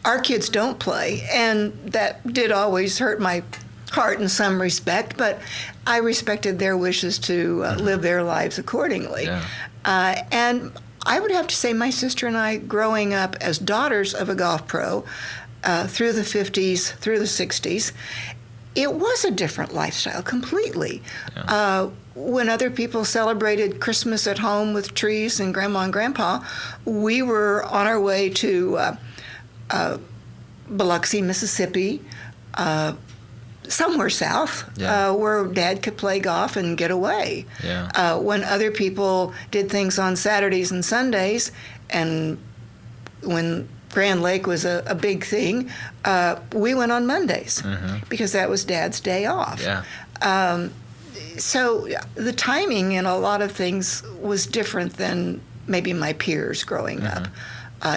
our kids don't play, and that did always hurt my heart in some respect, but I respected their wishes to live their lives accordingly. Yeah. And I would have to say my sister and I, growing up as daughters of a golf pro through the 50s, through the 60s, it was a different lifestyle completely. Yeah. When other people celebrated Christmas at home with trees and Grandma and Grandpa, we were on our way to Biloxi, Mississippi, somewhere south, where Dad could play golf and get away. Yeah. When other people did things on Saturdays and Sundays, and when Grand Lake was a big thing, we went on Mondays because that was Dad's day off. Yeah. So the timing in a lot of things was different than maybe my peers growing up.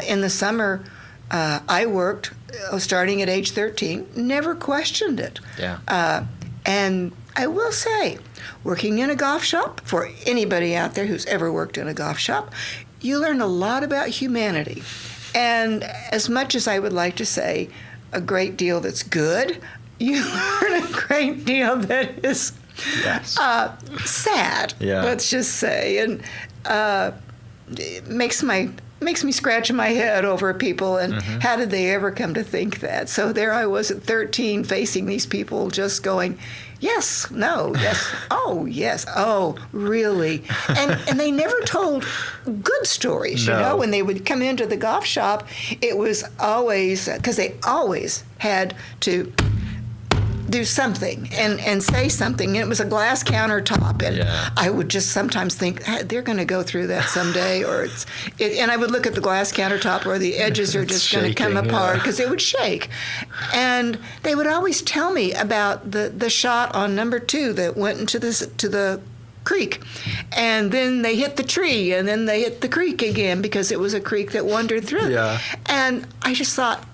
In the summer, I worked starting at age 13, never questioned it. Yeah. And I will say, working in a golf shop, for anybody out there who's ever worked in a golf shop, you learn a lot about humanity. And as much as I would like to say a great deal that's good, you learn a great deal that is sad, let's just say. And it makes me scratch my head over people and how did they ever come to think that? So there I was at 13 facing these people just going, yes, no, yes, oh, yes, oh, really? And they never told good stories, you know? When they would come into the golf shop, it was always, because they always had to do something and say something. And it was a glass countertop, and I would just sometimes think, they're going to go through that someday, or and I would look at the glass countertop where the edges are just going to come apart because it would shake. And they would always tell me about the shot on number 2 that went into the creek, and then they hit the tree, and then they hit the creek again because it was a creek that wandered through. Yeah. And I just thought,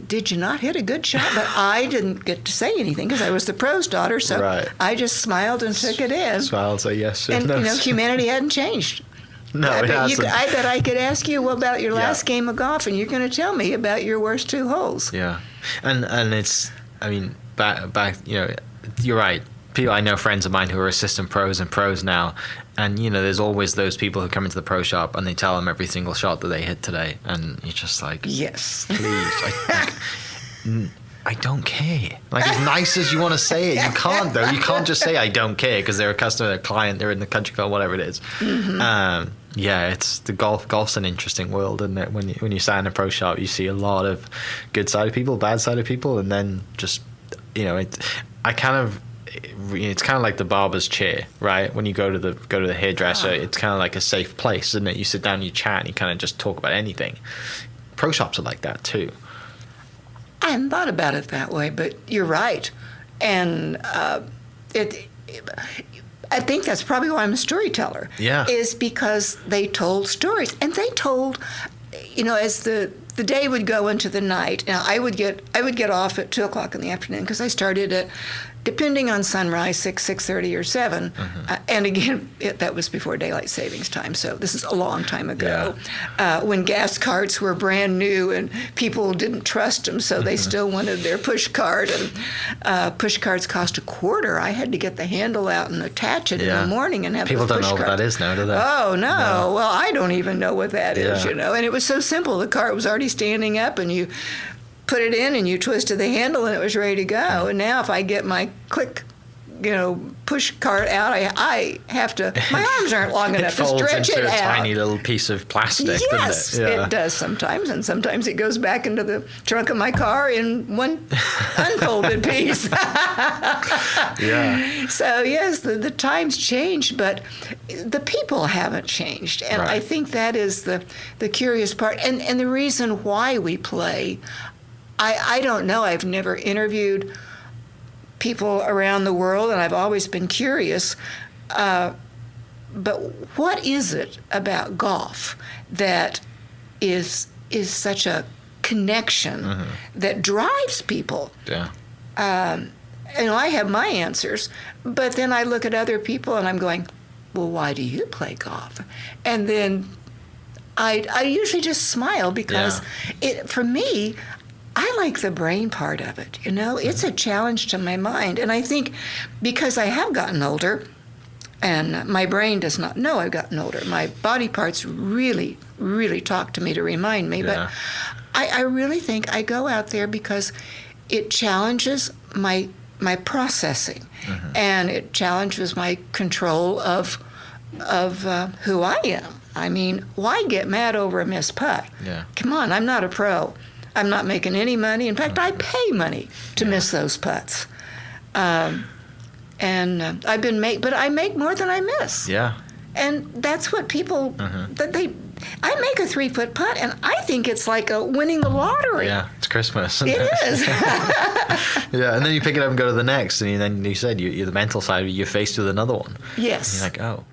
did you not hit a good shot? But I didn't get to say anything because I was the pro's daughter, so I just smiled and took it in. Smiled, say yes. And humanity hadn't changed. No, it hasn't. I bet I could ask you about your last game of golf, and you're going to tell me about your worst 2 holes. Yeah, and it's, I mean, back, you're right. People, I know friends of mine who are assistant pros and pros now, and there's always those people who come into the pro shop and they tell them every single shot that they hit today, and you're just like, yes, please, I don't care. Like, as nice as you want to say it, you can't though. You can't just say I don't care because they're a customer, they're a client, they're in the country club, whatever it is. It's the golf's an interesting world, isn't it? When you stand in a pro shop, you see a lot of good side of people, bad side of people, and then just it's kind of like the barber's chair, right? When you go to the hairdresser, it's kind of like a safe place, isn't it? You sit down, you chat, and you kind of just talk about anything. Pro shops are like that too. I hadn't thought about it that way, but you're right. And I think that's probably why I'm a storyteller. Yeah. Is because they told stories. And they told, as the day would go into the night, now I would get off at 2 o'clock in the afternoon because I started at, depending on sunrise, 6:30, or 7. And again, that was before daylight savings time, so this is a long time ago. When gas carts were brand new and people didn't trust them, so they still wanted their push cart. And push carts cost $0.25. I had to get the handle out and attach it in the morning and have people the push don't know cart. What that is now, do they? Oh, no. Well, I don't even know what that is, And it was so simple. The cart was already standing up, and you put it in and you twisted the handle and it was ready to go. And now if I get my click, push cart out, I have to, my arms aren't long enough to stretch it out. It folds into a tiny little piece of plastic, yes, doesn't it? It does sometimes, and sometimes it goes back into the trunk of my car in one unfolded piece. So yes, the times change, but the people haven't changed. And I think that is the curious part. And the reason why we play, I don't know. I've never interviewed people around the world, and I've always been curious. But what is it about golf that is such a connection that drives people? Yeah. I have my answers, but then I look at other people and I'm going, well, why do you play golf? And then I usually just smile because for me, I like the brain part of it. You know, it's a challenge to my mind. And I think because I have gotten older and my brain does not know I've gotten older, my body parts really, really talk to me to remind me. Yeah. But I really think I go out there because it challenges my processing, and it challenges my control of who I am. I mean, why get mad over a missed putt? Yeah. Come on, I'm not a pro. I'm not making any money. In fact, I pay money to miss those putts. But I make more than I miss. Yeah. And that's what people I make a 3-foot putt, and I think it's like winning the lottery. Yeah, it's Christmas. It is. Yeah, and then you pick it up and go to the next, and then you said you're the mental side, you're faced with another one. Yes. And you're like, oh,